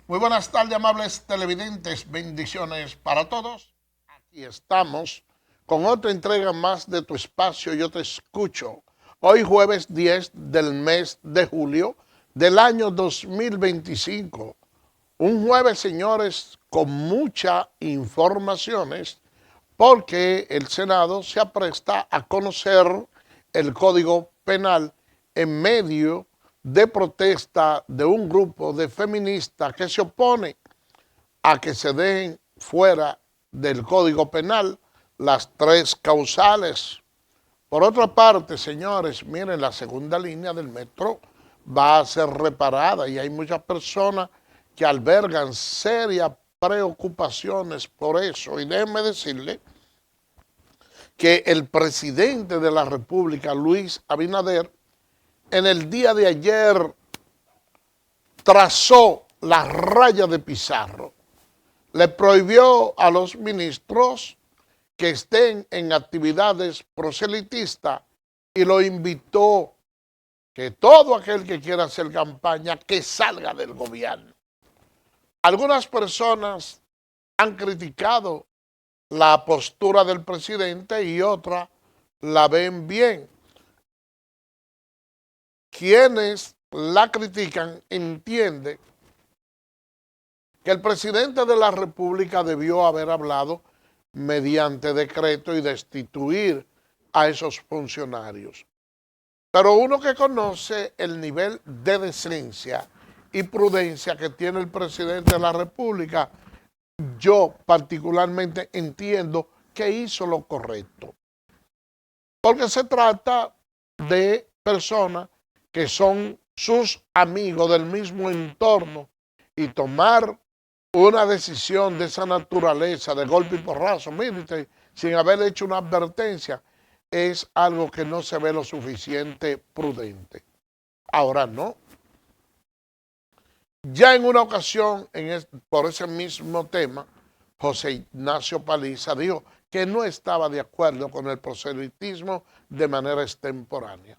Muy buenas tardes, amables televidentes. Bendiciones para todos. Aquí estamos con otra entrega más de tu espacio. Yo te escucho. Hoy jueves 10 del mes de julio del año 2025. Un jueves, señores, con muchas informaciones porque el Senado se apresta a conocer el Código Penal en medio de protesta de un grupo de feministas que se opone a que se dejen fuera del Código Penal las tres causales. Por otra parte, señores, miren, la segunda línea del metro va a ser reparada y hay muchas personas que albergan serias preocupaciones por eso. Y déjenme decirle que el presidente de la República, Luis Abinader, en el día de ayer trazó la raya de Pizarro. Le prohibió a los ministros que estén en actividades proselitistas y lo invitó que todo aquel que quiera hacer campaña que salga del gobierno. Algunas personas han criticado la postura del presidente y otras la ven bien. Quienes la critican entienden que el presidente de la República debió haber hablado mediante decreto y destituir a esos funcionarios. Pero uno que conoce el nivel de decencia y prudencia que tiene el presidente de la República, yo particularmente entiendo que hizo lo correcto. Porque se trata de personas que son sus amigos del mismo entorno y tomar una decisión de esa naturaleza, de golpe y porrazo, mire, sin haber hecho una advertencia, es algo que no se ve lo suficiente prudente. Ahora no. Ya en una ocasión, por ese mismo tema, José Ignacio Paliza dijo que no estaba de acuerdo con el proselitismo de manera extemporánea.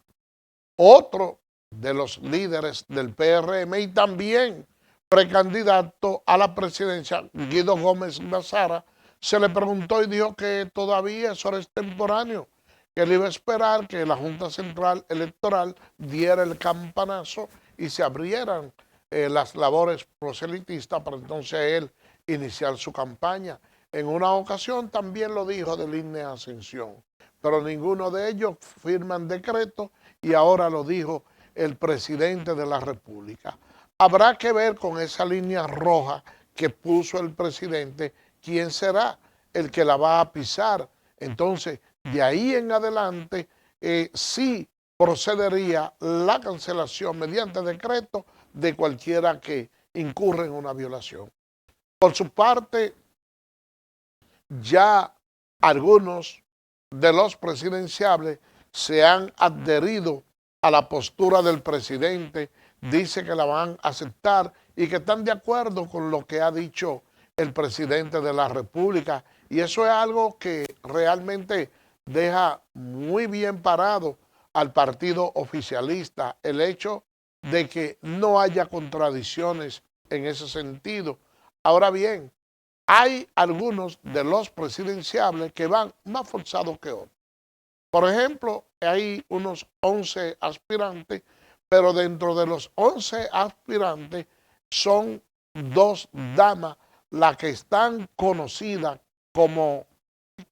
Otro de los líderes del PRM y también precandidato a la presidencia, Guido Gómez Mazara, se le preguntó y dijo que todavía eso era extemporáneo, que él iba a esperar que la Junta Central Electoral diera el campanazo y se abrieran las labores proselitistas para entonces él iniciar su campaña. En una ocasión también lo dijo de línea Ascensión, pero ninguno de ellos firman decreto y ahora lo dijo el presidente de la República. Habrá que ver con esa línea roja que puso el presidente quién será el que la va a pisar. Entonces, de ahí en adelante, sí procedería la cancelación mediante decreto de cualquiera que incurra en una violación. Por su parte, ya algunos de los presidenciables se han adherido a la postura del presidente, dice que la van a aceptar y que están de acuerdo con lo que ha dicho el presidente de la República. Y eso es algo que realmente deja muy bien parado al partido oficialista, el hecho de que no haya contradicciones en ese sentido. Ahora bien, hay algunos de los presidenciables que van más forzados que otros. Por ejemplo, hay unos 11 aspirantes, pero dentro de los 11 aspirantes son dos damas las que están conocidas como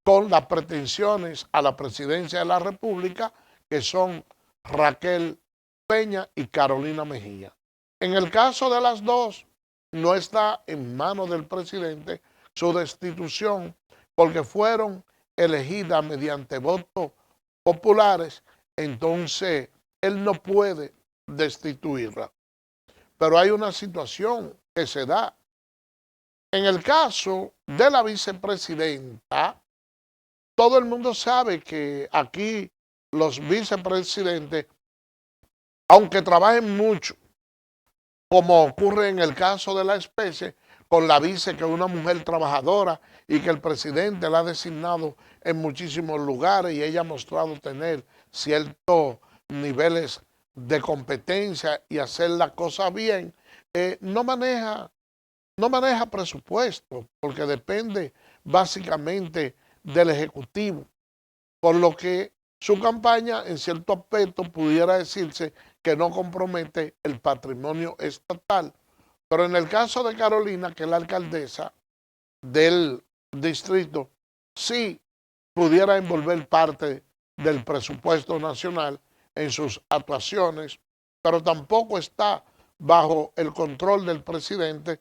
con las pretensiones a la presidencia de la República, que son Raquel Peña y Carolina Mejía. En el caso de las dos, no está en manos del presidente su destitución porque fueron elegidas mediante votos populares, entonces él no puede destituirla. Pero hay una situación que se da. En el caso de la vicepresidenta, todo el mundo sabe que aquí los vicepresidentes, aunque trabajen mucho, como ocurre en el caso de la especie, con la vice, que es una mujer trabajadora y que el presidente la ha designado en muchísimos lugares y ella ha mostrado tener ciertos niveles de competencia y hacer la cosa bien, no maneja no maneja presupuesto porque depende básicamente del Ejecutivo, por lo que su campaña en cierto aspecto pudiera decirse que no compromete el patrimonio estatal. Pero en el caso de Carolina, que es la alcaldesa del distrito, sí pudiera envolver parte del presupuesto nacional en sus actuaciones, pero tampoco está bajo el control del presidente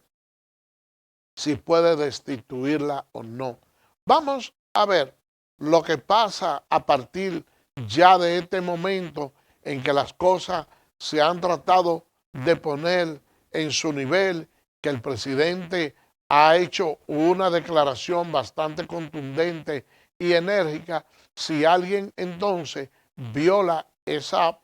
si puede destituirla o no. Vamos a ver lo que pasa a partir ya de este momento en que las cosas se han tratado de poner en su nivel, que el presidente ha hecho una declaración bastante contundente y enérgica. Si alguien entonces viola esas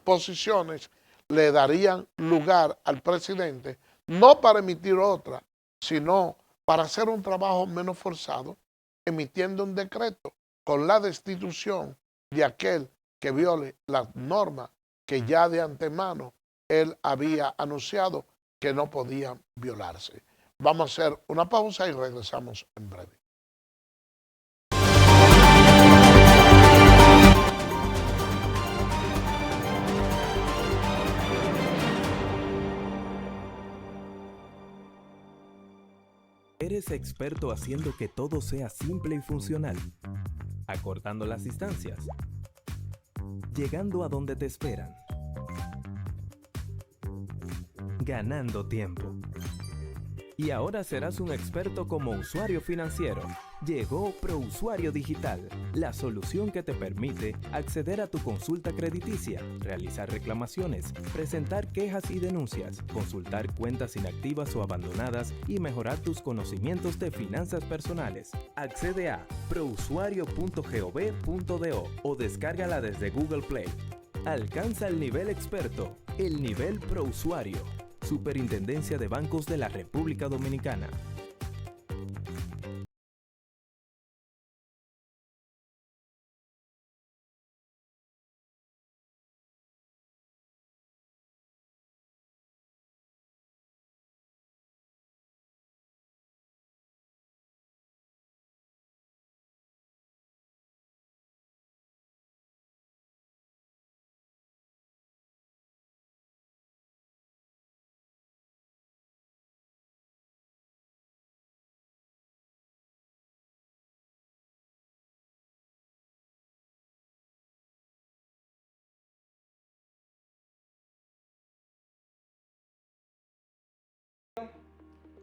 posiciones, le darían lugar al presidente, no para emitir otra, sino para hacer un trabajo menos forzado, emitiendo un decreto con la destitución de aquel que viole las normas que ya de antemano él había anunciado que no podían violarse. Vamos a hacer una pausa y regresamos en breve. Eres experto haciendo que todo sea simple y funcional, acortando las distancias, llegando a donde te esperan, ganando tiempo. Y ahora serás un experto como usuario financiero. Llegó ProUsuario Digital, la solución que te permite acceder a tu consulta crediticia, realizar reclamaciones, presentar quejas y denuncias, consultar cuentas inactivas o abandonadas y mejorar tus conocimientos de finanzas personales. Accede a prousuario.gov.do o descárgala desde Google Play. Alcanza el nivel experto, el nivel ProUsuario. Superintendencia de Bancos de la República Dominicana.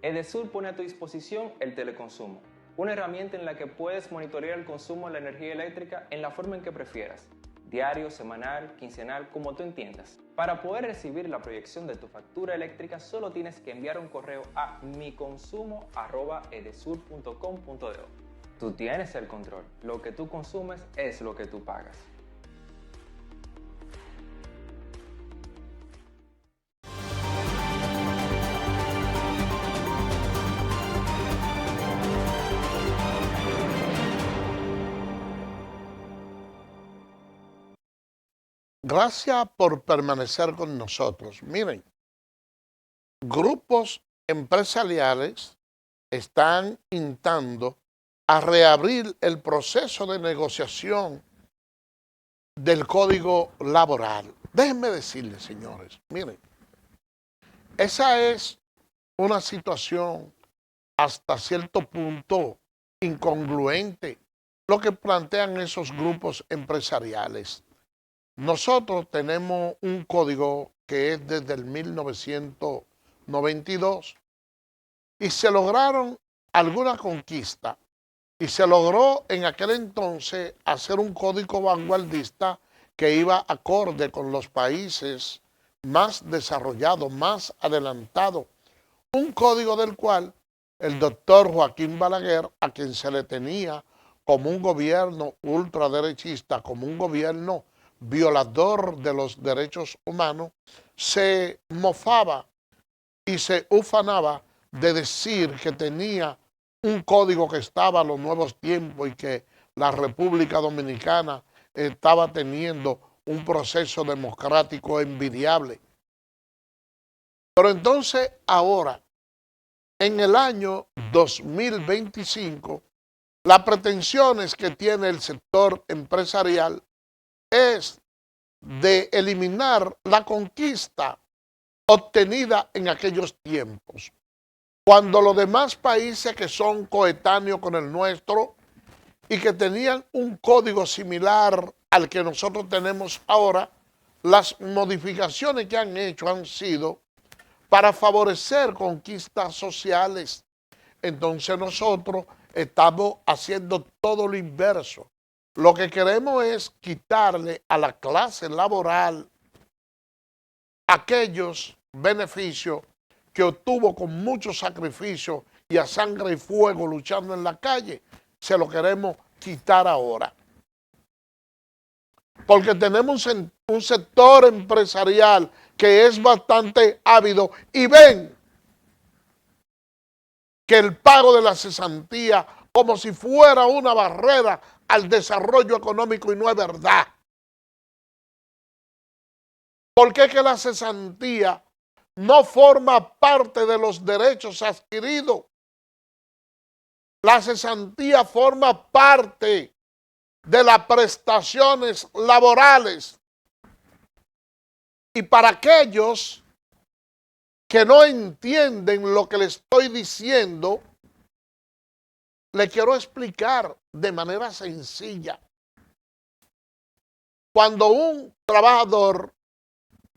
Edesur pone a tu disposición el teleconsumo, una herramienta en la que puedes monitorear el consumo de la energía eléctrica en la forma en que prefieras, diario, semanal, quincenal, como tú entiendas. Para poder recibir la proyección de tu factura eléctrica, solo tienes que enviar un correo a miconsumo@edesur.com.do. Tú tienes el control, lo que tú consumes es lo que tú pagas. Gracias por permanecer con nosotros. Miren, grupos empresariales están instando a reabrir el proceso de negociación del Código Laboral. Déjenme decirles, señores, miren, esa es una situación hasta cierto punto incongruente, lo que plantean esos grupos empresariales. Nosotros tenemos un código que es desde el 1992 y se lograron alguna conquista y se logró en aquel entonces hacer un código vanguardista que iba acorde con los países más desarrollados, más adelantados. Un código del cual el doctor Joaquín Balaguer, a quien se le tenía como un gobierno ultraderechista, como un gobierno violador de los derechos humanos, se mofaba y se ufanaba de decir que tenía un código que estaba a los nuevos tiempos y que la República Dominicana estaba teniendo un proceso democrático envidiable. Pero entonces ahora en el año 2025, las pretensiones que tiene el sector empresarial es de eliminar la conquista obtenida en aquellos tiempos, cuando los demás países que son coetáneos con el nuestro y que tenían un código similar al que nosotros tenemos ahora, las modificaciones que han hecho han sido para favorecer conquistas sociales. Entonces nosotros estamos haciendo todo lo inverso. Lo que queremos es quitarle a la clase laboral aquellos beneficios que obtuvo con mucho sacrificio y a sangre y fuego luchando en la calle. Se lo queremos quitar ahora. Porque tenemos un sector empresarial que es bastante ávido y ven que el pago de la cesantía como si fuera una barrera al desarrollo económico, y no es verdad. Porque es que la cesantía no forma parte de los derechos adquiridos. La cesantía forma parte de las prestaciones laborales. Y para aquellos que no entienden lo que les estoy diciendo, le quiero explicar de manera sencilla. Cuando un trabajador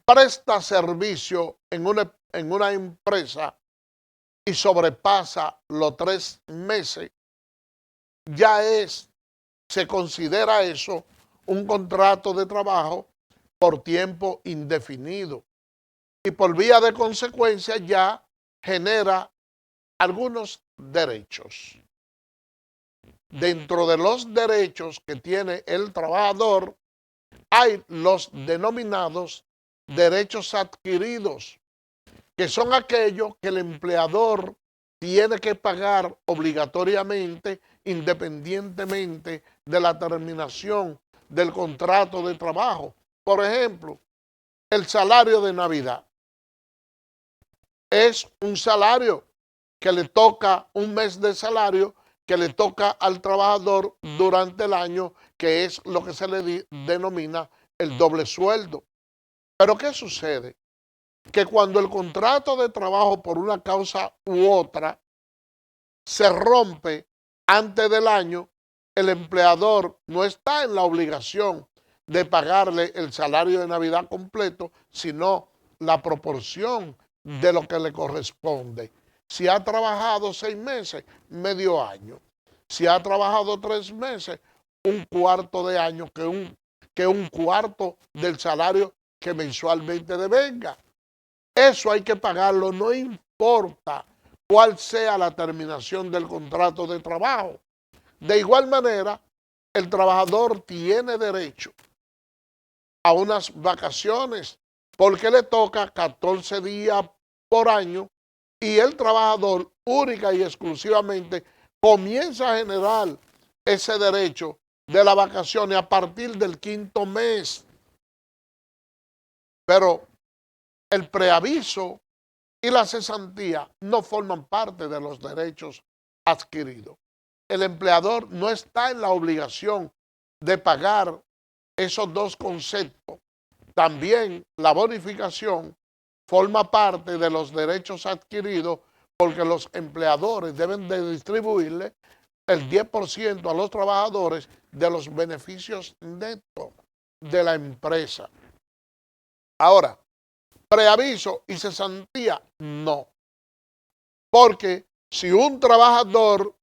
presta servicio en una empresa y sobrepasa los 3 meses, ya se considera eso un contrato de trabajo por tiempo indefinido. Y por vía de consecuencia ya genera algunos derechos. Dentro de los derechos que tiene el trabajador hay los denominados derechos adquiridos, que son aquellos que el empleador tiene que pagar obligatoriamente, independientemente de la terminación del contrato de trabajo. Por ejemplo, el salario de Navidad es un salario que le toca, un mes de salario que le toca al trabajador durante el año, que es lo que se le denomina el doble sueldo. Pero ¿qué sucede? Que cuando el contrato de trabajo por una causa u otra se rompe antes del año, el empleador no está en la obligación de pagarle el salario de Navidad completo, sino la proporción de lo que le corresponde. Si ha trabajado 6 meses, medio año. Si ha trabajado 3 meses, un cuarto de año, que un cuarto del salario que mensualmente devenga. Eso hay que pagarlo, no importa cuál sea la terminación del contrato de trabajo. De igual manera, el trabajador tiene derecho a unas vacaciones porque le toca 14 días por año y el trabajador única y exclusivamente comienza a generar ese derecho de las vacaciones a partir del 5º mes. Pero el preaviso y la cesantía no forman parte de los derechos adquiridos. El empleador no está en la obligación de pagar esos dos conceptos. También la bonificación forma parte de los derechos adquiridos porque los empleadores deben de distribuirle el 10% a los trabajadores de los beneficios netos de la empresa. Ahora, preaviso y cesantía, no. Porque si un trabajador,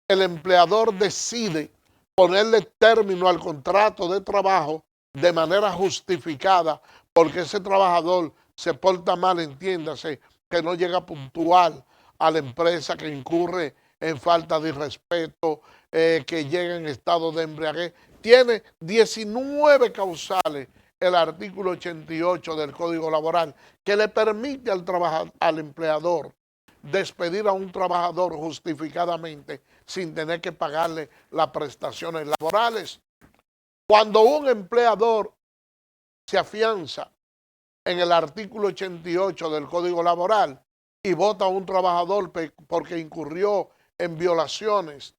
el empleador decide ponerle término al contrato de trabajo de manera justificada, porque ese trabajador se porta mal, entiéndase, que no llega puntual a la empresa, que incurre en falta de respeto, que llega en estado de embriaguez, tiene 19 causales el artículo 88 del Código Laboral, que le permite al empleador despedir a un trabajador justificadamente sin tener que pagarle las prestaciones laborales. Cuando un empleador se afianza en el artículo 88 del Código Laboral, y vota a un trabajador porque incurrió en violaciones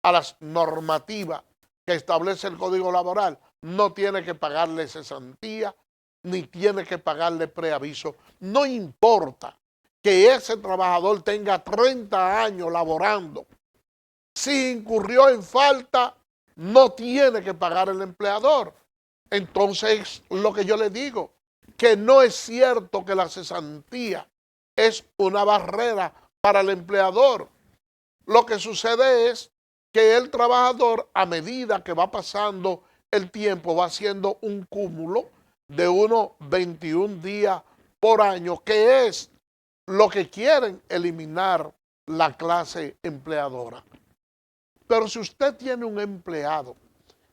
a las normativas que establece el Código Laboral, no tiene que pagarle cesantía ni tiene que pagarle preaviso. No importa que ese trabajador tenga 30 años laborando. Si incurrió en falta, no tiene que pagar el empleador. Entonces, lo que yo le digo, que no es cierto que la cesantía es una barrera para el empleador. Lo que sucede es que el trabajador, a medida que va pasando el tiempo, va haciendo un cúmulo de unos 21 días por año, que es lo que quieren eliminar la clase empleadora. Pero si usted tiene un empleado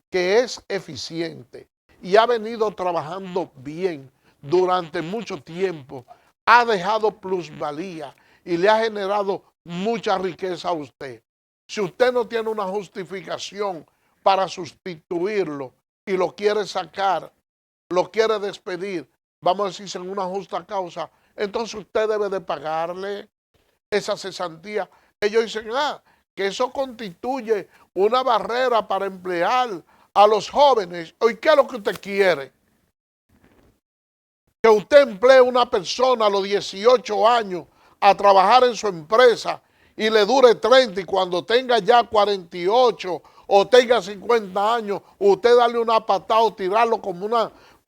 que es eficiente y ha venido trabajando bien durante mucho tiempo, ha dejado plusvalía y le ha generado mucha riqueza a usted. Si usted no tiene una justificación para sustituirlo y lo quiere sacar, lo quiere despedir, vamos a decir en una justa causa, entonces usted debe de pagarle esa cesantía. Ellos dicen, que eso constituye una barrera para emplear a los jóvenes. ¿Y qué es lo que usted quiere? Que usted emplee a una persona a los 18 años a trabajar en su empresa y le dure 30 y cuando tenga ya 48 o tenga 50 años, usted darle una patada o tirarlo como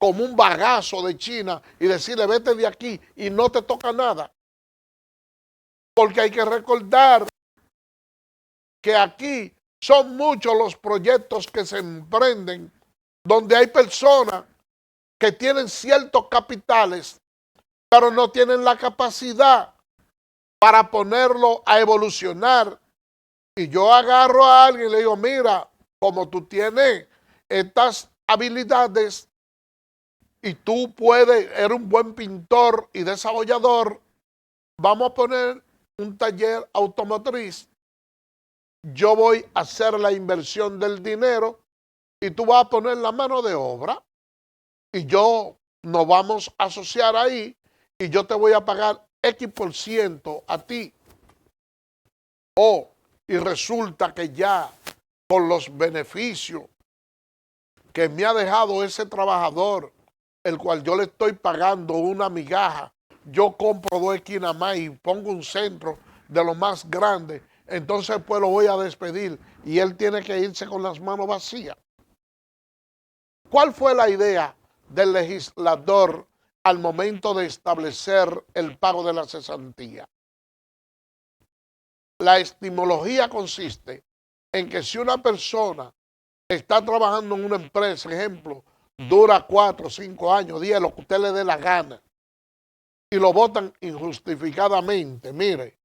un bagazo de China y decirle vete de aquí y no te toca nada. Porque hay que recordar que aquí son muchos los proyectos que se emprenden donde hay personas que tienen ciertos capitales, pero no tienen la capacidad para ponerlo a evolucionar. Y yo agarro a alguien y le digo, mira, como tú tienes estas habilidades y tú eres un buen pintor y desarrollador, vamos a poner un taller automotriz. Yo voy a hacer la inversión del dinero y tú vas a poner la mano de obra y nos vamos a asociar ahí y yo te voy a pagar X% a ti. Y resulta que ya con los beneficios que me ha dejado ese trabajador, el cual yo le estoy pagando una migaja, yo compro 2 esquinas más y pongo un centro de lo más grande, entonces pues lo voy a despedir y él tiene que irse con las manos vacías. ¿Cuál fue la idea del legislador al momento de establecer el pago de la cesantía? La etimología consiste en que si una persona está trabajando en una empresa, ejemplo, dura 4, 5 años, 10, lo que usted le dé la gana, y lo votan injustificadamente, mire.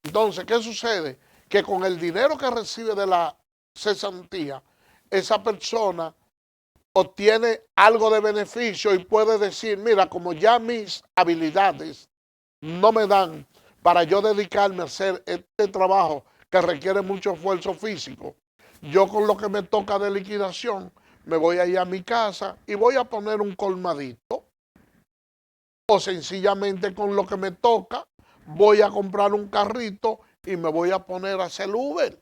Entonces, ¿qué sucede? Que con el dinero que recibe de la cesantía, esa persona obtiene algo de beneficio y puede decir, mira, como ya mis habilidades no me dan para yo dedicarme a hacer este trabajo que requiere mucho esfuerzo físico, yo con lo que me toca de liquidación me voy a ir a mi casa y voy a poner un colmadito. O sencillamente con lo que me toca voy a comprar un carrito y me voy a poner a hacer Uber.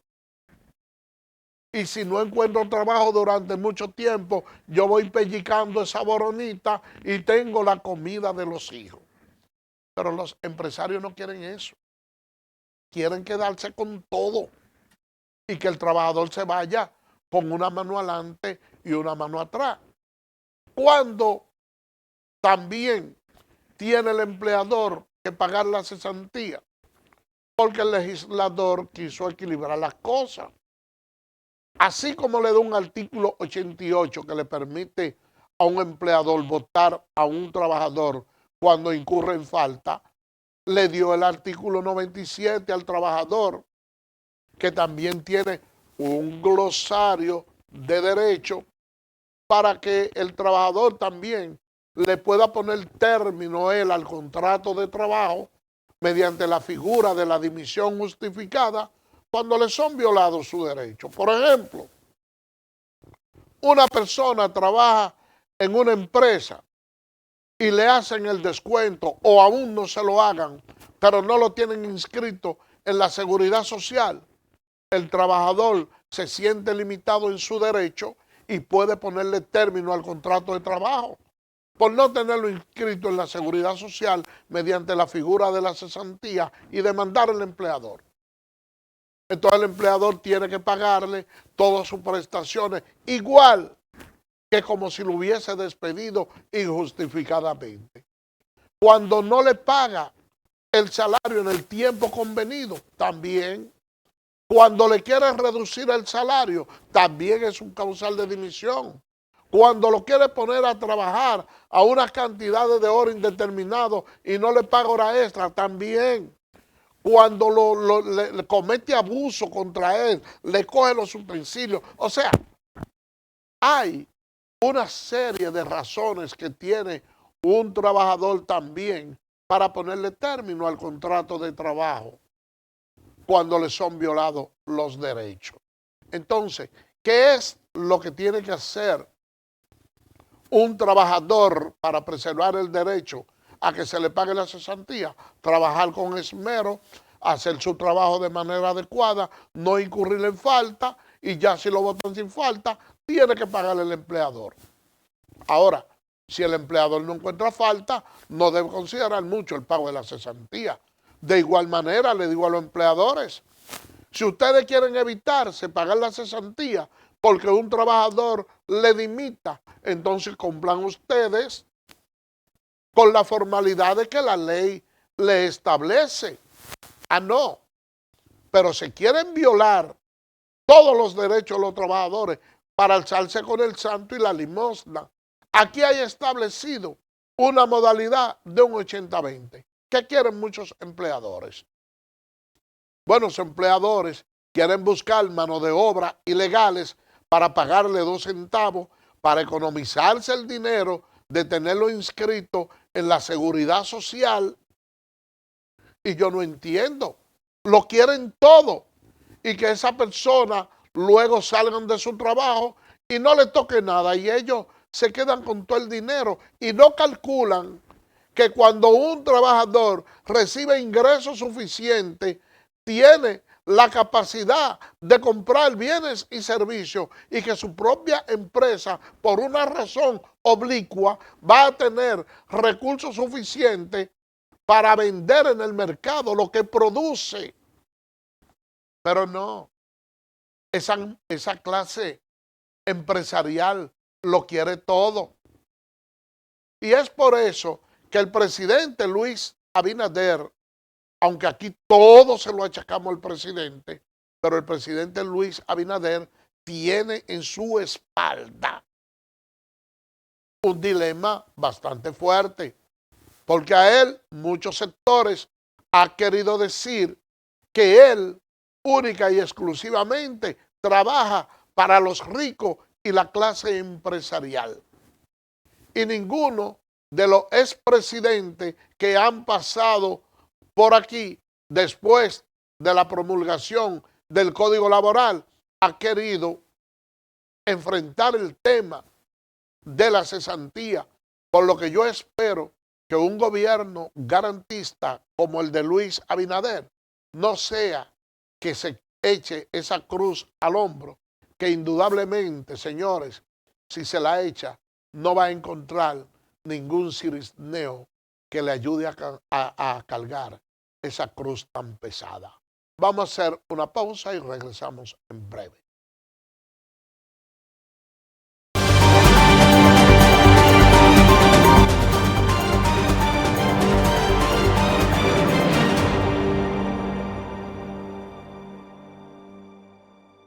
Y si no encuentro trabajo durante mucho tiempo, yo voy pellicando esa boronita y tengo la comida de los hijos. Pero los empresarios no quieren eso. Quieren quedarse con todo y que el trabajador se vaya con una mano adelante y una mano atrás. Cuando también tiene el empleador que pagar la cesantía, porque el legislador quiso equilibrar las cosas. Así como le da un artículo 88 que le permite a un empleador votar a un trabajador cuando incurre en falta, le dio el artículo 97 al trabajador, que también tiene un glosario de derecho para que el trabajador también le pueda poner término él al contrato de trabajo mediante la figura de la dimisión justificada cuando le son violados sus derechos. Por ejemplo, una persona trabaja en una empresa y le hacen el descuento o aún no se lo hagan, pero no lo tienen inscrito en la seguridad social, el trabajador se siente limitado en su derecho y puede ponerle término al contrato de trabajo por no tenerlo inscrito en la seguridad social mediante la figura de la cesantía y demandar al empleador. Entonces el empleador tiene que pagarle todas sus prestaciones igual que como si lo hubiese despedido injustificadamente. Cuando no le paga el salario en el tiempo convenido, también. Cuando le quiere reducir el salario, también es un causal de dimisión. Cuando lo quiere poner a trabajar a unas cantidades de horas indeterminadas y no le paga hora extra, también. Cuando le comete abuso contra él, le coge los utensilios. O sea, hay una serie de razones que tiene un trabajador también para ponerle término al contrato de trabajo cuando le son violados los derechos. Entonces, ¿qué es lo que tiene que hacer un trabajador para preservar el derecho a que se le pague la cesantía? Trabajar con esmero, hacer su trabajo de manera adecuada, no incurrir en falta y ya si lo votan sin falta, tiene que pagarle el empleador. Ahora, si el empleador no encuentra falta, no debe considerar mucho el pago de la cesantía. De igual manera, le digo a los empleadores, si ustedes quieren evitarse pagar la cesantía porque un trabajador le dimita, entonces cumplan ustedes con la formalidad de que la ley le establece. Ah, no. Pero se quieren violar todos los derechos de los trabajadores para alzarse con el santo y la limosna. Aquí hay establecido una modalidad de un 80-20. ¿Qué quieren muchos empleadores? Buenos empleadores quieren buscar mano de obra ilegales para pagarle 2 centavos, para economizarse el dinero de tenerlo inscrito en la seguridad social. Y yo no entiendo. Lo quieren todo. Y que esa persona luego salgan de su trabajo y no le toque nada. Y ellos se quedan con todo el dinero y no calculan que cuando un trabajador recibe ingresos suficientes, tiene la capacidad de comprar bienes y servicios y que su propia empresa, por una razón oblicua, va a tener recursos suficientes para vender en el mercado lo que produce. Pero no, esa clase empresarial lo quiere todo. Y es por eso que el presidente Luis Abinader, aunque aquí todo se lo achacamos al presidente, pero el presidente Luis Abinader tiene en su espalda un dilema bastante fuerte, porque a él muchos sectores han querido decir que él única y exclusivamente trabaja para los ricos y la clase empresarial. Y ninguno de los expresidentes que han pasado por aquí después de la promulgación del Código Laboral ha querido enfrentar el tema de la cesantía, por lo que yo espero que un gobierno garantista como el de Luis Abinader no sea que se eche esa cruz al hombro, que indudablemente, señores, si se la echa, no va a encontrar ningún cirisneo que le ayude a cargar esa cruz tan pesada. Vamos a hacer una pausa y regresamos en breve.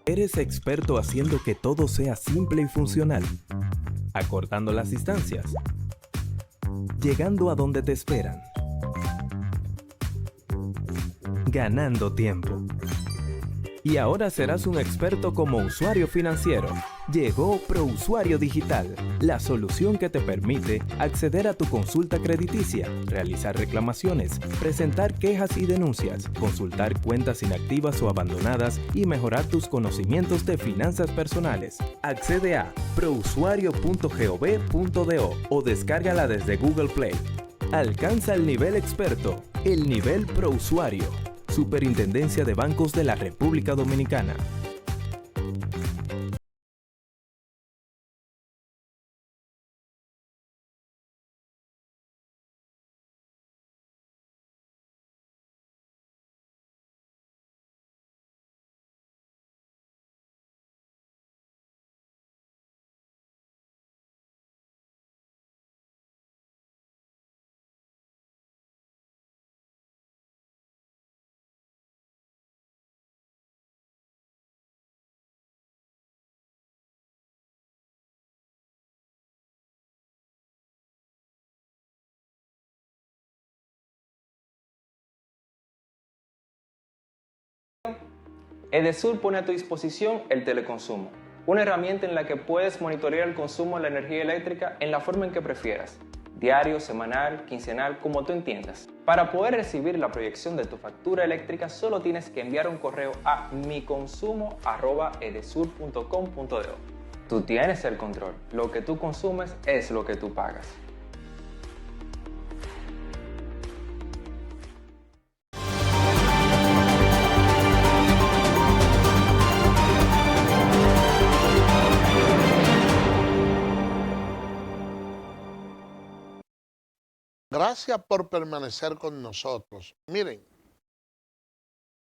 ¿Eres experto haciendo que todo sea simple y funcional? Acortando las distancias. Llegando a donde te esperan. Ganando tiempo. Y ahora serás un experto como usuario financiero. Llegó ProUsuario Digital, la solución que te permite acceder a tu consulta crediticia, realizar reclamaciones, presentar quejas y denuncias, consultar cuentas inactivas o abandonadas y mejorar tus conocimientos de finanzas personales. Accede a prousuario.gov.do o descárgala desde Google Play. Alcanza el nivel experto, el nivel ProUsuario. Superintendencia de Bancos de la República Dominicana. Edesur pone a tu disposición el teleconsumo, una herramienta en la que puedes monitorear el consumo de la energía eléctrica en la forma en que prefieras, diario, semanal, quincenal, como tú entiendas. Para poder recibir la proyección de tu factura eléctrica, solo tienes que enviar un correo a miconsumo@edesur.com.do. Tú tienes el control, lo que tú consumes es lo que tú pagas. Gracias por permanecer con nosotros. Miren,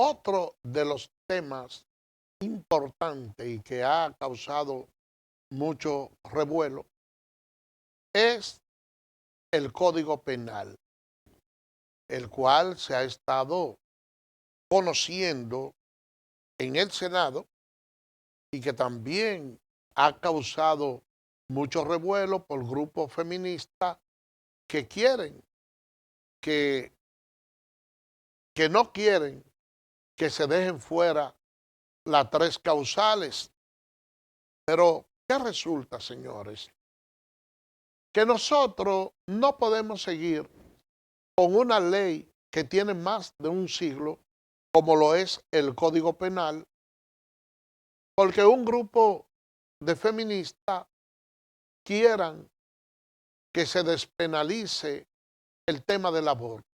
otro de los temas importantes y que ha causado mucho revuelo es el Código Penal, el cual se ha estado conociendo en el Senado y que también ha causado mucho revuelo por grupos feministas que quieren, que no quieren que se dejen fuera las tres causales. Pero, ¿qué resulta, señores? Que nosotros no podemos seguir con una ley que tiene más de un siglo, como lo es el Código Penal, porque un grupo de feministas quieran que se despenalice el tema del aborto.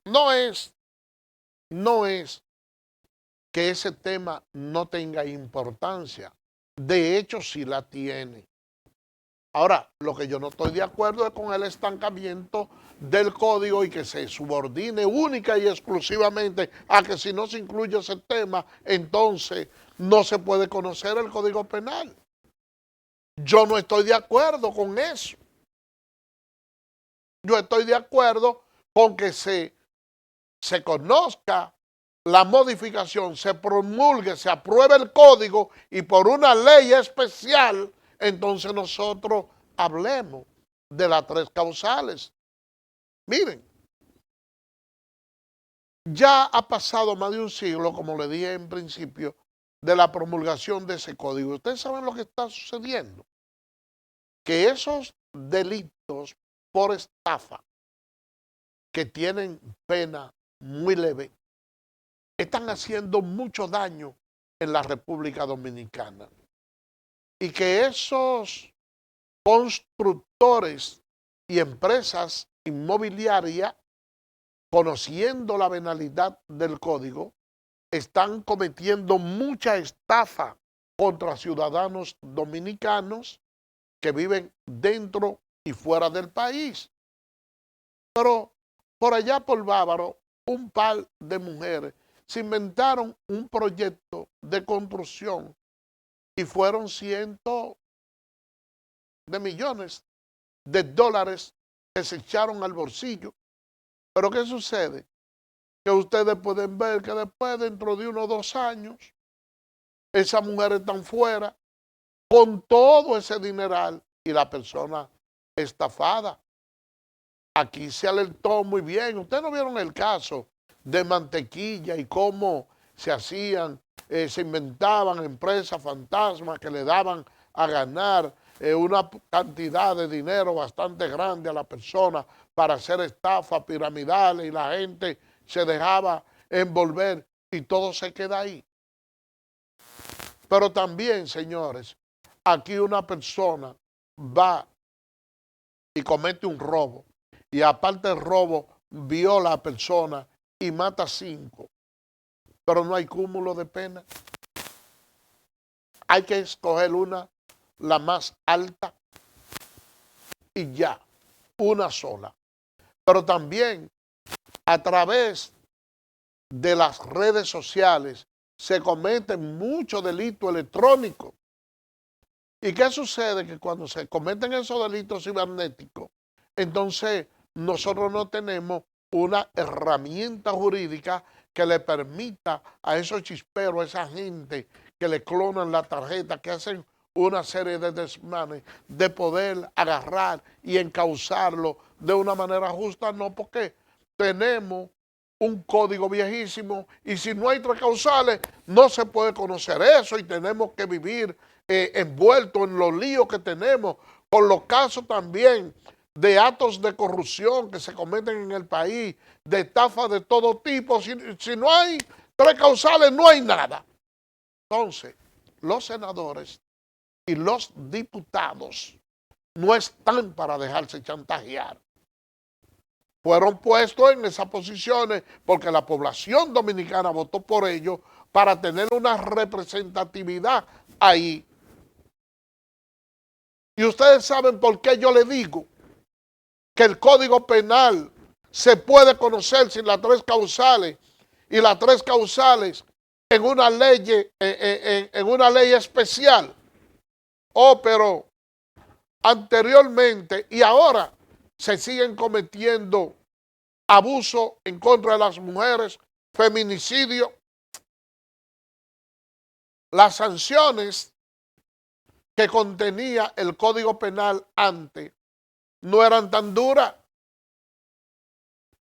No es que ese tema no tenga importancia. De hecho, sí la tiene. Ahora, lo que yo no estoy de acuerdo es con el estancamiento del código y que se subordine única y exclusivamente a que si no se incluye ese tema, entonces no se puede conocer el Código Penal. Yo no estoy de acuerdo con eso. Yo estoy de acuerdo con que se conozca la modificación, se promulgue, se apruebe el código y por una ley especial, entonces nosotros hablemos de las tres causales. Miren, ya ha pasado más de un siglo, como le dije en principio, de la promulgación de ese código. Ustedes saben lo que está sucediendo. Que esos delitos por estafa, que tienen pena muy leve, están haciendo mucho daño en la República Dominicana. Y que esos constructores y empresas inmobiliarias, conociendo la venalidad del código, están cometiendo mucha estafa contra ciudadanos dominicanos que viven dentro y fuera del país. Pero por allá por Bávaro, un par de mujeres se inventaron un proyecto de construcción y fueron cientos de millones de dólares que se echaron al bolsillo. Pero ¿qué sucede? Que ustedes pueden ver que después, dentro de 1 o 2 años, esas mujeres están fuera con todo ese dineral y la persona estafada. Aquí se alertó muy bien. Ustedes no vieron el caso de Mantequilla y cómo se hacían, se inventaban empresas fantasmas que le daban a ganar una cantidad de dinero bastante grande a la persona para hacer estafas piramidales y la gente se dejaba envolver y todo se queda ahí. Pero también, señores, aquí una persona va y comete un robo y aparte del robo viola a persona y mata 5, pero no hay cúmulo de pena. Hay que escoger una, la más alta y ya, una sola. Pero también a través de las redes sociales se cometen muchos delitos electrónicos. ¿Y qué sucede? Que cuando se cometen esos delitos cibernéticos, entonces nosotros no tenemos una herramienta jurídica que le permita a esos chisperos, a esa gente que le clonan la tarjeta, que hacen una serie de desmanes, de poder agarrar y encauzarlo de una manera justa, no, porque tenemos un código viejísimo y si no hay 3 causales no se puede conocer eso y tenemos que vivir envueltos en los líos que tenemos, con los casos también de actos de corrupción que se cometen en el país, de estafas de todo tipo. Si no hay 3 causales no hay nada. Entonces, los senadores y los diputados no están para dejarse chantajear. Fueron puestos en esas posiciones porque la población dominicana votó por ellos para tener una representatividad ahí. Y ustedes saben por qué yo le digo que el Código Penal se puede conocer sin las 3 causales y las 3 causales en una ley especial. Oh, pero anteriormente y ahora se siguen cometiendo abusos en contra de las mujeres, feminicidio. Las sanciones que contenía el Código Penal antes no eran tan duras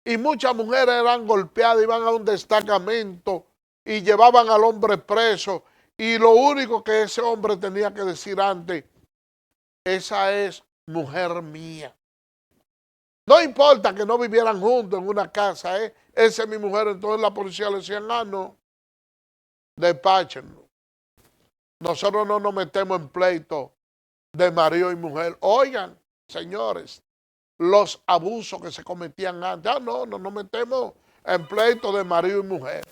y muchas mujeres eran golpeadas, iban a un destacamento y llevaban al hombre preso y lo único que ese hombre tenía que decir antes: esa es mujer mía. No importa que no vivieran juntos en una casa, esa es mi mujer. Entonces la policía le decía: ah, no, despáchenlo. Nosotros no nos metemos en pleito de marido y mujer. Oigan, señores, los abusos que se cometían antes. Ah, no nos metemos en pleito de marido y mujer.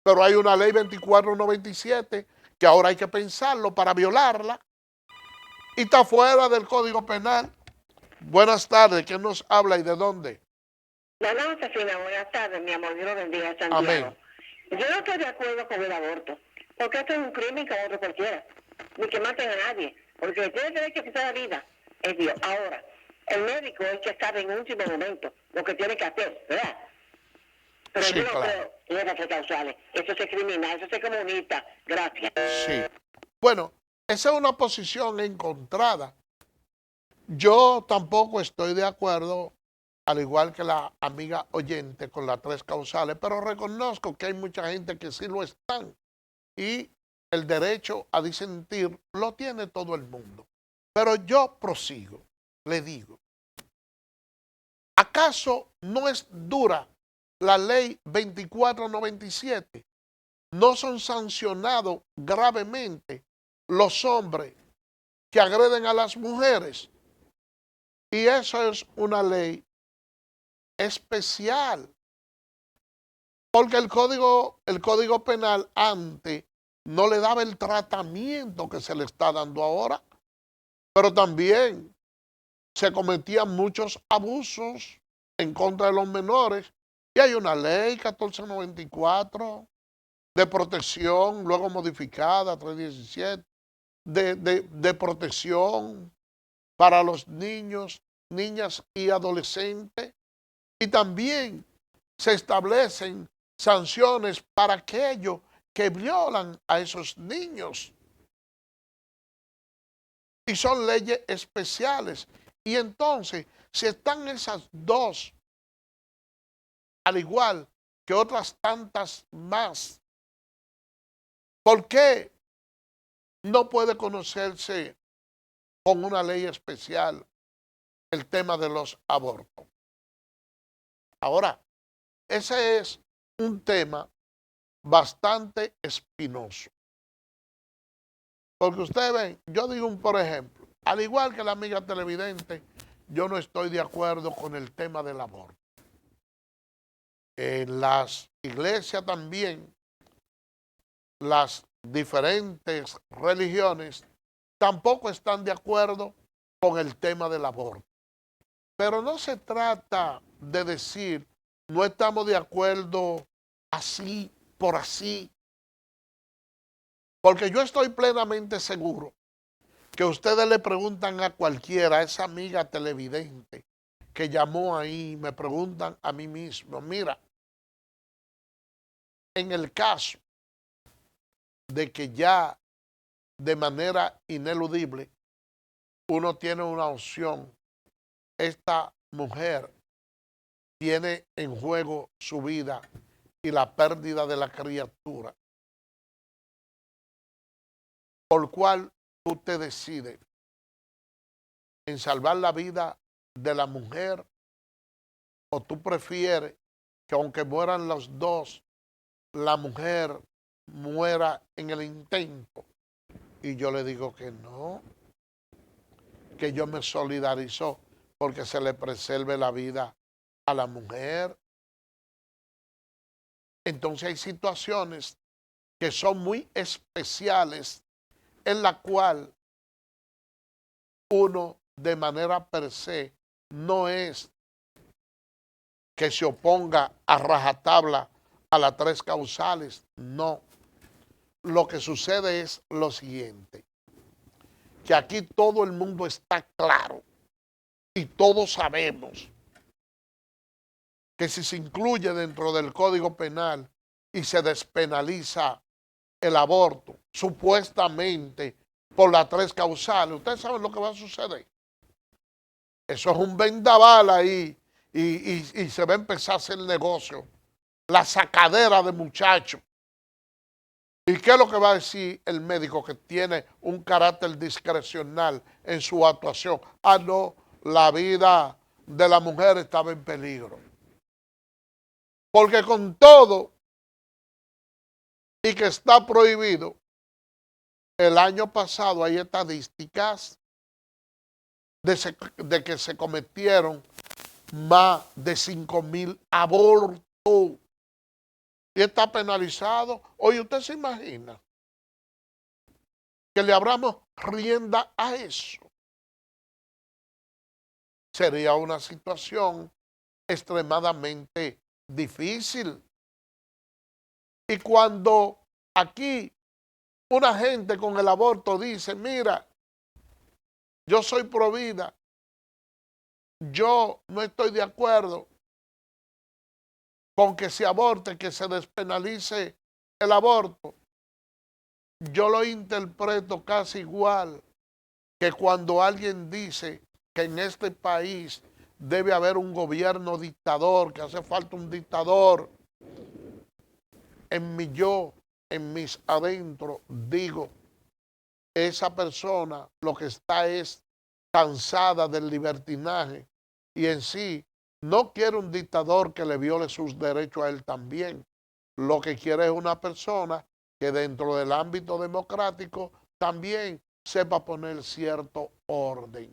Pero hay una ley 2497 que ahora hay que pensarlo para violarla y está fuera del Código Penal. Buenas tardes, ¿quién nos habla y de dónde? La dama asesina, buenas tardes, mi amor, Dios lo bendiga, Santiago. Amén. Yo no estoy de acuerdo con el aborto, porque esto es un crimen como otro cualquiera, ni que maten a nadie, porque el que tiene derecho a quitar la vida es Dios. Ahora, el médico es que sabe en último momento lo que tiene que hacer, ¿verdad? Pero Sí, yo no claro. creo en esas causales, eso es criminal, eso es comunista, gracias. Sí. Bueno, esa es una posición encontrada. Yo tampoco estoy de acuerdo, al igual que la amiga oyente, con las 3 causales, pero reconozco que hay mucha gente que sí lo están y el derecho a disentir lo tiene todo el mundo. Pero yo prosigo, le digo, ¿acaso no es dura la ley 2497? ¿No son sancionados gravemente los hombres que agreden a las mujeres? Y eso es una ley especial. Porque el código penal antes no le daba el tratamiento que se le está dando ahora. Pero también se cometían muchos abusos en contra de los menores. Y hay una ley 1494 de protección, luego modificada, 317, de protección para los niños, niñas y adolescentes. Y también se establecen sanciones para aquellos que violan a esos niños. Y son leyes especiales. Y entonces, si están esas 2, al igual que otras tantas más, ¿por qué no puede conocerse con una ley especial el tema de los abortos. Ahora, ese es un tema bastante espinoso. Porque ustedes ven, yo digo por ejemplo, al igual que la amiga televidente, yo no estoy de acuerdo con el tema del aborto. En las iglesias también, las diferentes religiones tampoco están de acuerdo con el tema del aborto. Pero no se trata de decir, no estamos de acuerdo así, por así. Porque yo estoy plenamente seguro que ustedes le preguntan a cualquiera, a esa amiga televidente que llamó ahí, me preguntan a mí mismo, mira, en el caso de que ya de manera ineludible uno tiene una opción, esta mujer tiene en juego su vida y la pérdida de la criatura, por cual tú te decides en salvar la vida de la mujer o tú prefieres que aunque mueran los dos, la mujer muera en el intento. Y yo le digo que no, que yo me solidarizo porque se le preserve la vida a la mujer. Entonces hay situaciones que son muy especiales en la cual uno de manera per se no es que se oponga a rajatabla a las tres causales, no. Lo que sucede es lo siguiente, que aquí todo el mundo está claro y todos sabemos que si se incluye dentro del Código Penal y se despenaliza el aborto, supuestamente por las tres causales, ustedes saben lo que va a suceder. Eso es un vendaval ahí y se va a empezar a hacer negocio, la sacadera de muchachos. ¿Y qué es lo que va a decir el médico que tiene un carácter discrecional en su actuación? Ah, no, la vida de la mujer estaba en peligro. Porque con todo y que está prohibido, el año pasado hay estadísticas de que se cometieron más de 5,000 abortos. Y está penalizado. Oye, ¿usted se imagina que le abramos rienda a eso? Sería una situación extremadamente difícil. Y cuando aquí una gente con el aborto dice, mira, yo soy pro vida, yo no estoy de acuerdo con que se aborte, que se despenalice el aborto, yo lo interpreto casi igual que cuando alguien dice que en este país debe haber un gobierno dictador, que hace falta un dictador. En mi yo, en mis adentro, digo, esa persona lo que está es cansada del libertinaje y en sí no quiere un dictador que le viole sus derechos a él también. Lo que quiere es una persona que dentro del ámbito democrático también sepa poner cierto orden.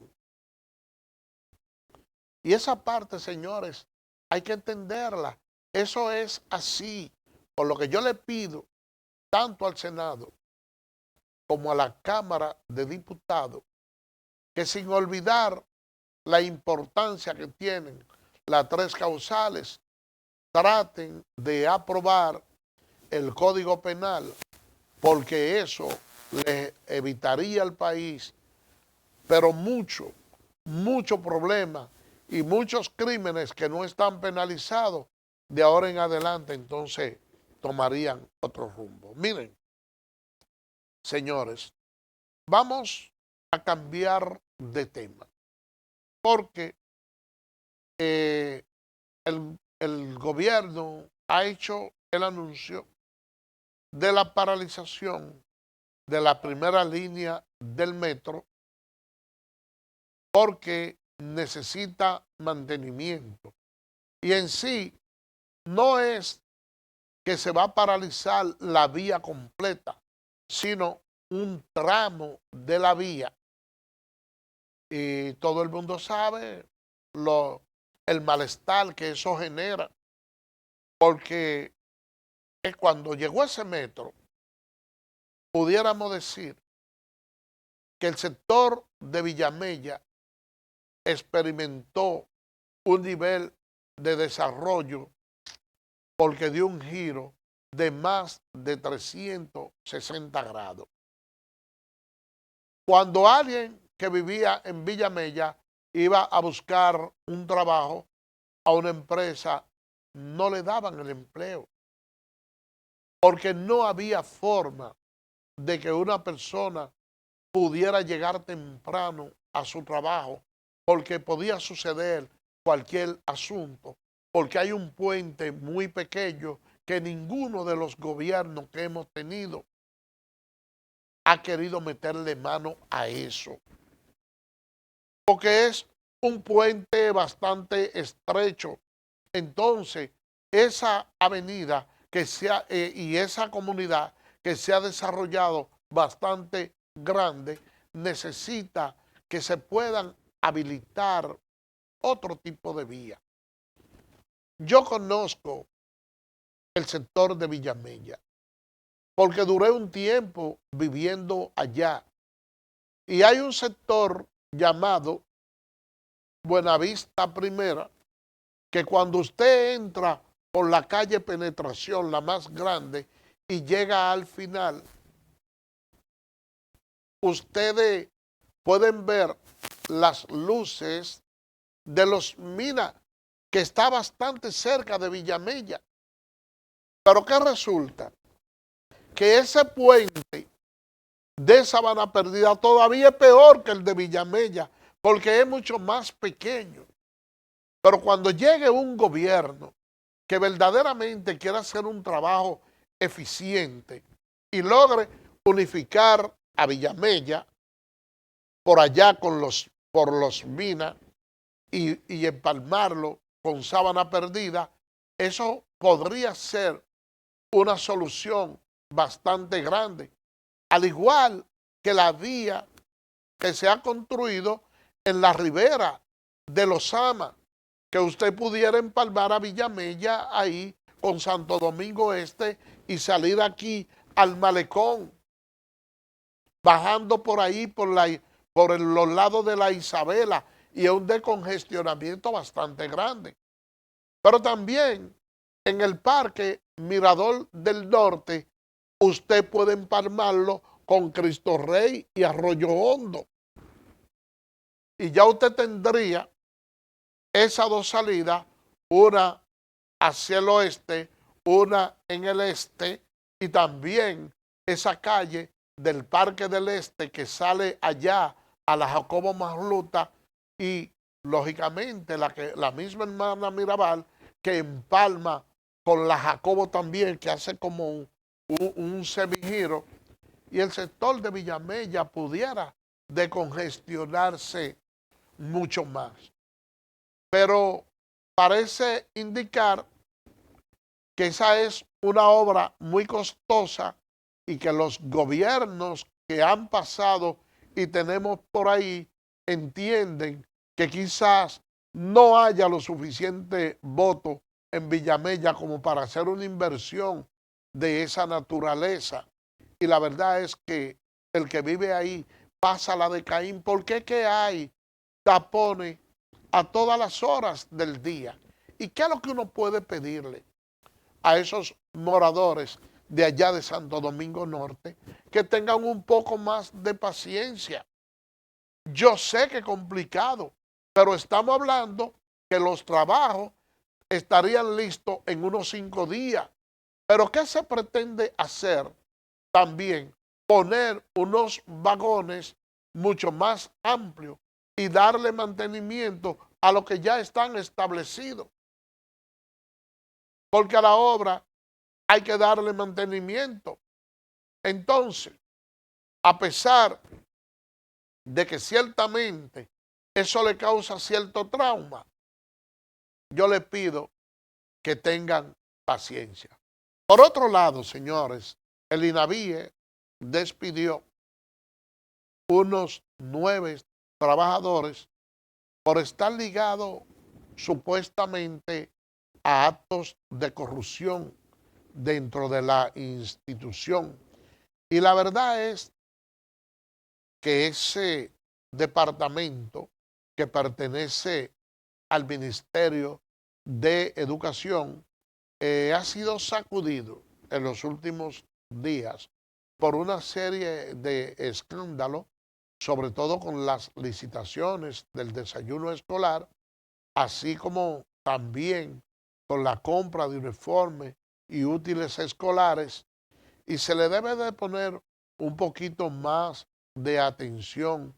Y esa parte, señores, hay que entenderla. Eso es así. Por lo que yo le pido tanto al Senado como a la Cámara de Diputados, que sin olvidar la importancia que tienen las tres causales, traten de aprobar el Código Penal, porque eso le evitaría al país, pero mucho problema y muchos crímenes que no están penalizados, de ahora en adelante entonces tomarían otro rumbo. Miren, señores, vamos a cambiar de tema, porque el gobierno ha hecho el anuncio de la paralización de la primera línea del metro porque necesita mantenimiento. Y en sí no es que se va a paralizar la vía completa, sino un tramo de la vía. Y todo el mundo sabe el malestar que eso genera, porque cuando llegó ese metro, pudiéramos decir que el sector de Villamella experimentó un nivel de desarrollo porque dio un giro de más de 360 grados. Cuando alguien que vivía en Villamella iba a buscar un trabajo a una empresa, no le daban el empleo, porque no había forma de que una persona pudiera llegar temprano a su trabajo, porque podía suceder cualquier asunto, porque hay un puente muy pequeño que ninguno de los gobiernos que hemos tenido ha querido meterle mano a eso, porque es un puente bastante estrecho. Entonces, esa avenida y esa comunidad que se ha desarrollado bastante grande, necesita que se puedan habilitar otro tipo de vía. Yo conozco el sector de Villamella, porque duré un tiempo viviendo allá. Y hay un sector llamado Buenavista Primera, que cuando usted entra por la calle Penetración, la más grande, y llega al final, ustedes pueden ver las luces de los Minas, que está bastante cerca de Villamella. Pero ¿qué resulta? Que ese puente de Sabana Perdida todavía es peor que el de Villamella, porque es mucho más pequeño. Pero cuando llegue un gobierno que verdaderamente quiera hacer un trabajo eficiente y logre unificar a Villamella por allá por los Minas y empalmarlo con Sabana Perdida, eso podría ser una solución bastante grande. Al igual que la vía que se ha construido en la ribera de Los Amas, que usted pudiera empalmar a Villamella ahí con Santo Domingo Este y salir aquí al malecón, bajando por ahí por los lados de la Isabela, y es un descongestionamiento bastante grande. Pero también en el parque Mirador del Norte, usted puede empalmarlo con Cristo Rey y Arroyo Hondo. Y ya usted tendría esas dos salidas, una hacia el oeste, una en el este, y también esa calle del Parque del Este que sale allá a la Jacobo Magluta, y lógicamente la misma hermana Mirabal que empalma con la Jacobo también, que hace como un semigiro, y el sector de Villamella pudiera decongestionarse mucho más. Pero parece indicar que esa es una obra muy costosa y que los gobiernos que han pasado y tenemos por ahí entienden que quizás no haya lo suficiente voto en Villamella como para hacer una inversión de esa naturaleza. Y la verdad es que el que vive ahí pasa la de Caín, porque es que hay tapones a todas las horas del día. ¿Y qué es lo que uno puede pedirle a esos moradores de allá de Santo Domingo Norte? Que tengan un poco más de paciencia. Yo sé que es complicado, pero estamos hablando que los trabajos estarían listos en unos 5 días. Pero ¿qué se pretende hacer? También poner unos vagones mucho más amplios y darle mantenimiento a lo que ya están establecidos. Porque a la obra hay que darle mantenimiento. Entonces, a pesar de que ciertamente eso le causa cierto trauma. Yo le pido que tengan paciencia. Por otro lado, señores, el INAVIE despidió unos 9 trabajadores por estar ligados supuestamente a actos de corrupción dentro de la institución. Y la verdad es que ese departamento que pertenece al Ministerio de Educación ha sido sacudido en los últimos días por una serie de escándalos, sobre todo con las licitaciones del desayuno escolar, así como también con la compra de uniformes y útiles escolares, y se le debe de poner un poquito más de atención.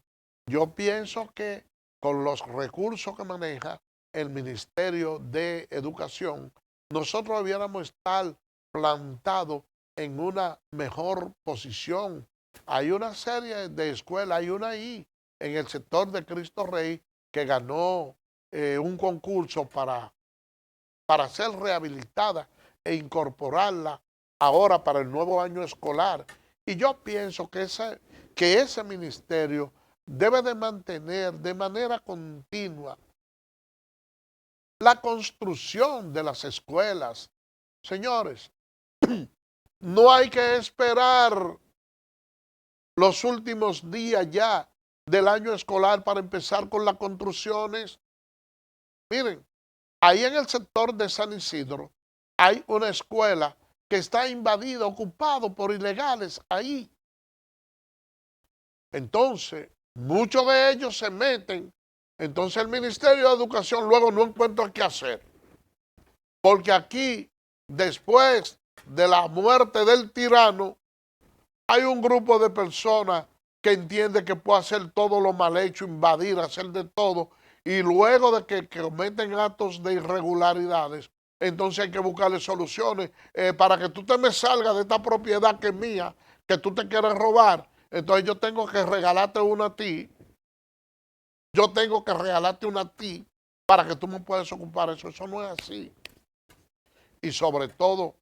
Yo pienso que con los recursos que maneja el Ministerio de Educación, nosotros debiéramos estar plantados en una mejor posición. Hay una serie de escuelas, hay una ahí en el sector de Cristo Rey que ganó un concurso para ser rehabilitada e incorporarla ahora para el nuevo año escolar. Y yo pienso que ese ministerio debe de mantener de manera continua la construcción de las escuelas. Señores, no hay que esperar los últimos días ya del año escolar para empezar con las construcciones. Miren, ahí en el sector de San Isidro hay una escuela que está invadida, ocupado por ilegales ahí. Entonces, muchos de ellos se meten. Entonces el Ministerio de Educación luego no encuentra qué hacer. Porque aquí, después de la muerte del tirano, hay un grupo de personas que entiende que puede hacer todo lo mal hecho, invadir, hacer de todo, y luego de que cometen actos de irregularidades, entonces hay que buscarle soluciones para que tú te me salgas de esta propiedad que es mía, que tú te quieres robar, entonces yo tengo que regalarte una a ti, para que tú me puedas ocupar eso. Eso no es así. Y sobre todo,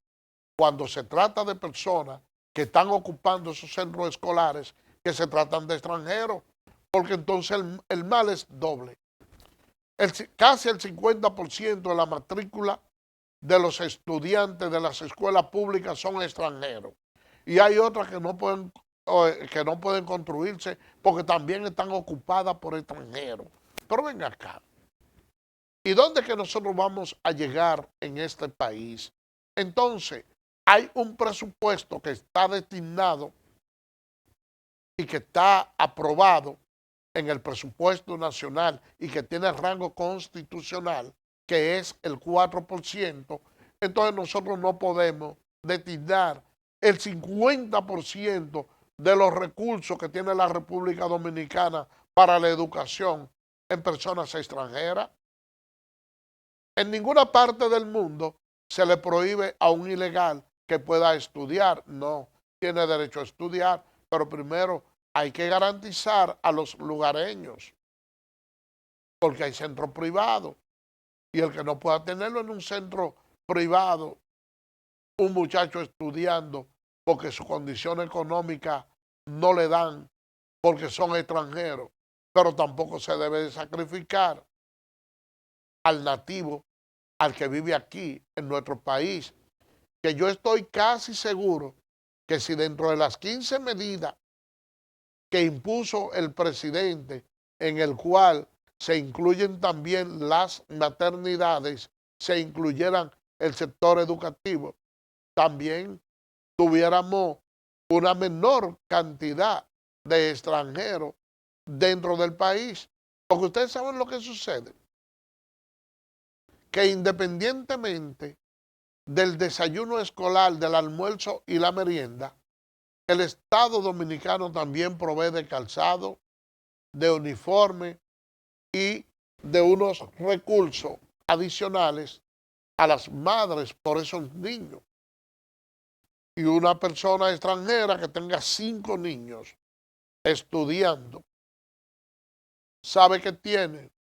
cuando se trata de personas que están ocupando esos centros escolares, que se tratan de extranjeros, porque entonces el mal es doble. Casi el 50% de la matrícula de los estudiantes de las escuelas públicas son extranjeros. Y hay otras que no pueden construirse porque también están ocupadas por extranjeros. Pero ven acá. ¿Y dónde es que nosotros vamos a llegar en este país? Entonces, hay un presupuesto que está destinado y que está aprobado en el presupuesto nacional y que tiene rango constitucional, que es el 4%, entonces nosotros no podemos destinar el 50% de los recursos que tiene la República Dominicana para la educación en personas extranjeras. En ninguna parte del mundo se le prohíbe a un ilegal que pueda estudiar. No, tiene derecho a estudiar, pero primero hay que garantizar a los lugareños, porque hay centros privados, y el que no pueda tenerlo en un centro privado, un muchacho estudiando porque su condición económica no le dan, porque son extranjeros, pero tampoco se debe de sacrificar al nativo, al que vive aquí en nuestro país, que yo estoy casi seguro que si dentro de las 15 medidas que impuso el presidente, en el cual se incluyen también las maternidades, se incluyeran el sector educativo, también tuviéramos una menor cantidad de extranjeros dentro del país. Porque ustedes saben lo que sucede, que independientemente del desayuno escolar, del almuerzo y la merienda, el Estado Dominicano también provee de calzado, de uniforme y de unos recursos adicionales a las madres por esos niños. Y una persona extranjera que tenga 5 niños estudiando sabe que tiene,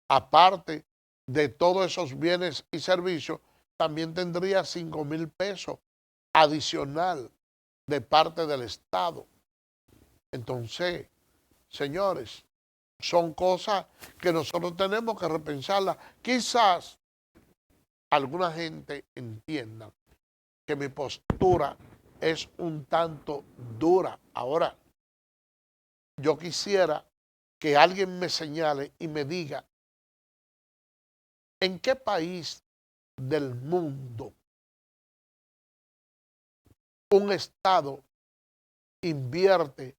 aparte de todos esos bienes y servicios, también tendría 5,000 pesos adicional de parte del Estado. Entonces, señores, son cosas que nosotros tenemos que repensarlas. Quizás alguna gente entienda que mi postura es un tanto dura. Ahora, yo quisiera que alguien me señale y me diga en qué país del mundo un Estado invierte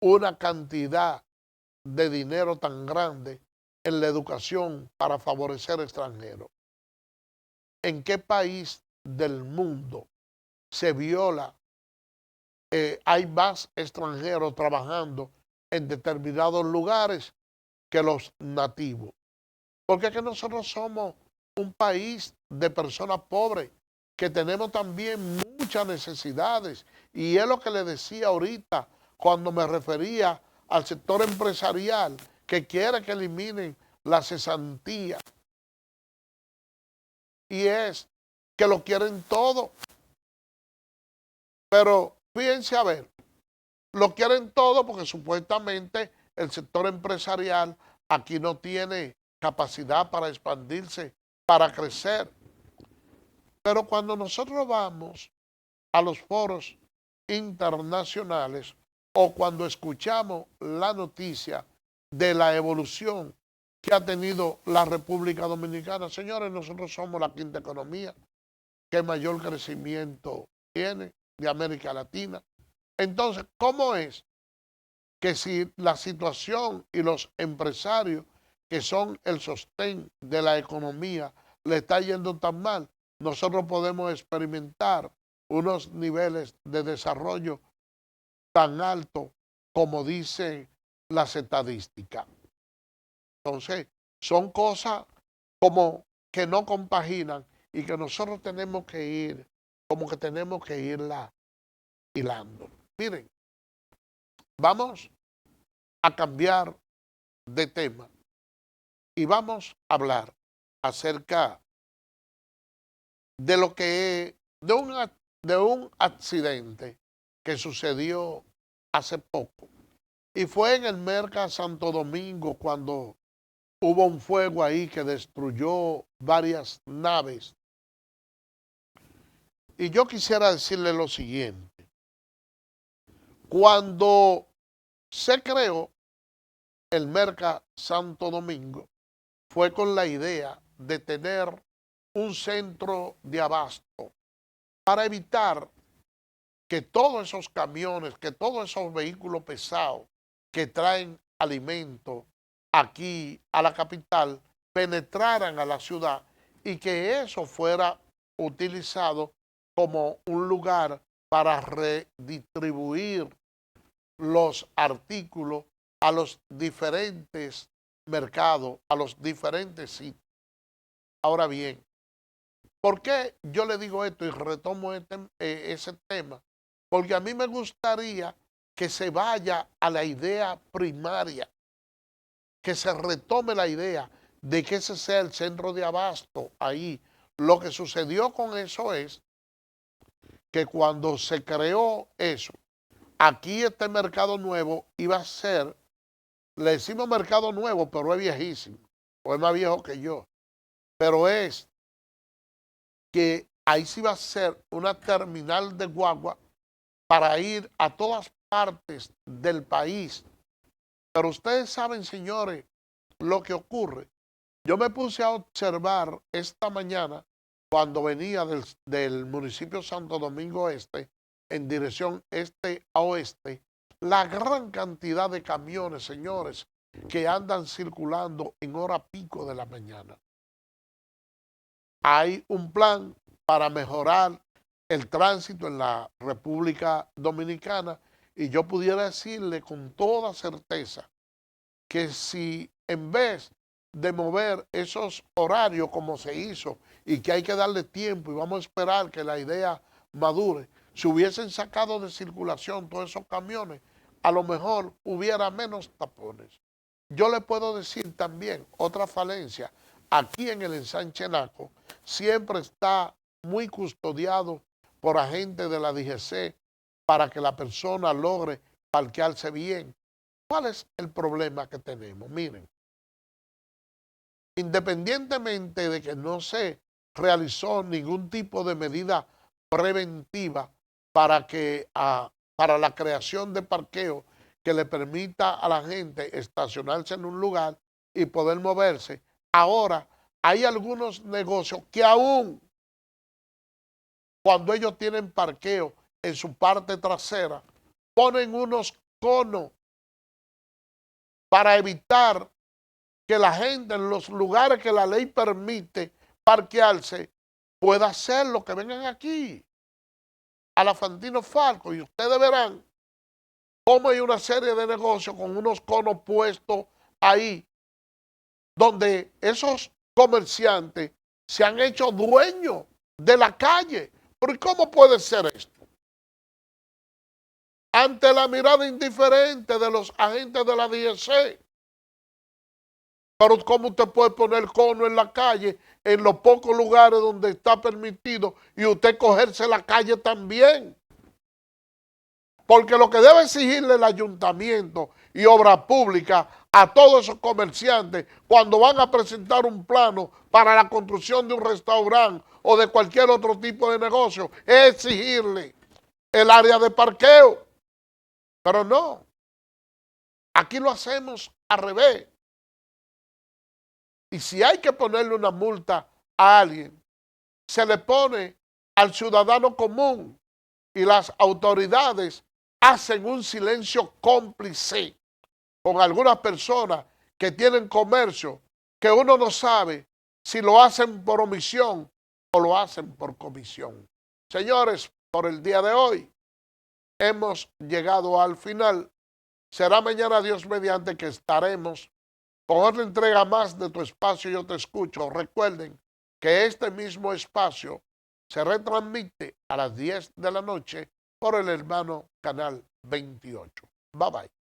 una cantidad de dinero tan grande en la educación para favorecer extranjeros. ¿En qué país del mundo se viola? Hay más extranjeros trabajando en determinados lugares que los nativos. Porque es que nosotros somos un país de personas pobres, que tenemos también muchas necesidades. Y es lo que le decía ahorita cuando me refería al sector empresarial, que quiere que eliminen la cesantía. Y es que lo quieren todo. Pero fíjense a ver, lo quieren todo porque supuestamente el sector empresarial aquí no tiene capacidad para expandirse, para crecer. Pero cuando nosotros vamos a los foros internacionales o cuando escuchamos la noticia de la evolución que ha tenido la República Dominicana, señores, nosotros somos la quinta economía que mayor crecimiento tiene de América Latina. Entonces, ¿cómo es que si la situación y los empresarios que son el sostén de la economía le está yendo tan mal, nosotros podemos experimentar unos niveles de desarrollo tan altos como dicen las estadísticas? Entonces, son cosas como que no compaginan y que nosotros tenemos que ir, como que tenemos que irla hilando. Miren, vamos a cambiar de tema y vamos a hablar acerca de lo que es, de un accidente que sucedió hace poco. Y fue en el Merca Santo Domingo cuando hubo un fuego ahí que destruyó varias naves. Y yo quisiera decirle lo siguiente. Cuando se creó el Merca Santo Domingo, fue con la idea de tener un centro de abasto para evitar que todos esos camiones, que todos esos vehículos pesados que traen alimento aquí a la capital penetraran a la ciudad y que eso fuera utilizado como un lugar para redistribuir los artículos a los diferentes mercados, a los diferentes sitios. Ahora bien, ¿por qué yo le digo esto y retomo ese tema? Porque a mí me gustaría que se vaya a la idea primaria, que se retome la idea de que ese sea el centro de abasto ahí. Lo que sucedió con eso es que cuando se creó eso, aquí este mercado nuevo iba a ser, le decimos mercado nuevo, pero es viejísimo, o es más viejo que yo, pero es que ahí sí va a ser una terminal de guagua para ir a todas partes del país. Pero ustedes saben, señores, lo que ocurre. Yo me puse a observar esta mañana, cuando venía del municipio Santo Domingo Este, en dirección este a oeste, la gran cantidad de camiones, señores, que andan circulando en hora pico de la mañana. Hay un plan para mejorar el tránsito en la República Dominicana y yo pudiera decirle con toda certeza que si en vez de mover esos horarios como se hizo y que hay que darle tiempo y vamos a esperar que la idea madure, si hubiesen sacado de circulación todos esos camiones, a lo mejor hubiera menos tapones. yo le puedo decir también otra falencia. Aquí en el ensanche Naco siempre está muy custodiado por agentes de la DGC para que la persona logre parquearse bien. ¿Cuál es el problema que tenemos? Miren, independientemente de que no se realizó ningún tipo de medida preventiva para para la creación de parqueo que le permita a la gente estacionarse en un lugar y poder moverse, ahora hay algunos negocios que aún cuando ellos tienen parqueo en su parte trasera, ponen unos conos para evitar que la gente en los lugares que la ley permite parquearse pueda hacerlo, que vengan aquí a la Fantino Falco y ustedes verán cómo hay una serie de negocios con unos conos puestos ahí, donde esos comerciantes se han hecho dueños de la calle. ¿Pero y cómo puede ser esto? Ante la mirada indiferente de los agentes de la DGC. Pero ¿cómo usted puede poner cono en la calle, en los pocos lugares donde está permitido, y usted cogerse la calle también? Porque lo que debe exigirle el ayuntamiento y obra pública a todos esos comerciantes cuando van a presentar un plano para la construcción de un restaurante o de cualquier otro tipo de negocio es exigirle el área de parqueo. Pero no, aquí lo hacemos al revés. Y si hay que ponerle una multa a alguien, se le pone al ciudadano común y las autoridades hacen un silencio cómplice con algunas personas que tienen comercio que uno no sabe si lo hacen por omisión o lo hacen por comisión. Señores, por el día de hoy hemos llegado al final. Será mañana, Dios mediante, que estaremos con otra entrega más de Tu Espacio Yo Te Escucho. Recuerden que este mismo espacio se retransmite a las 10 de la noche por el hermano Canal 28. Bye bye.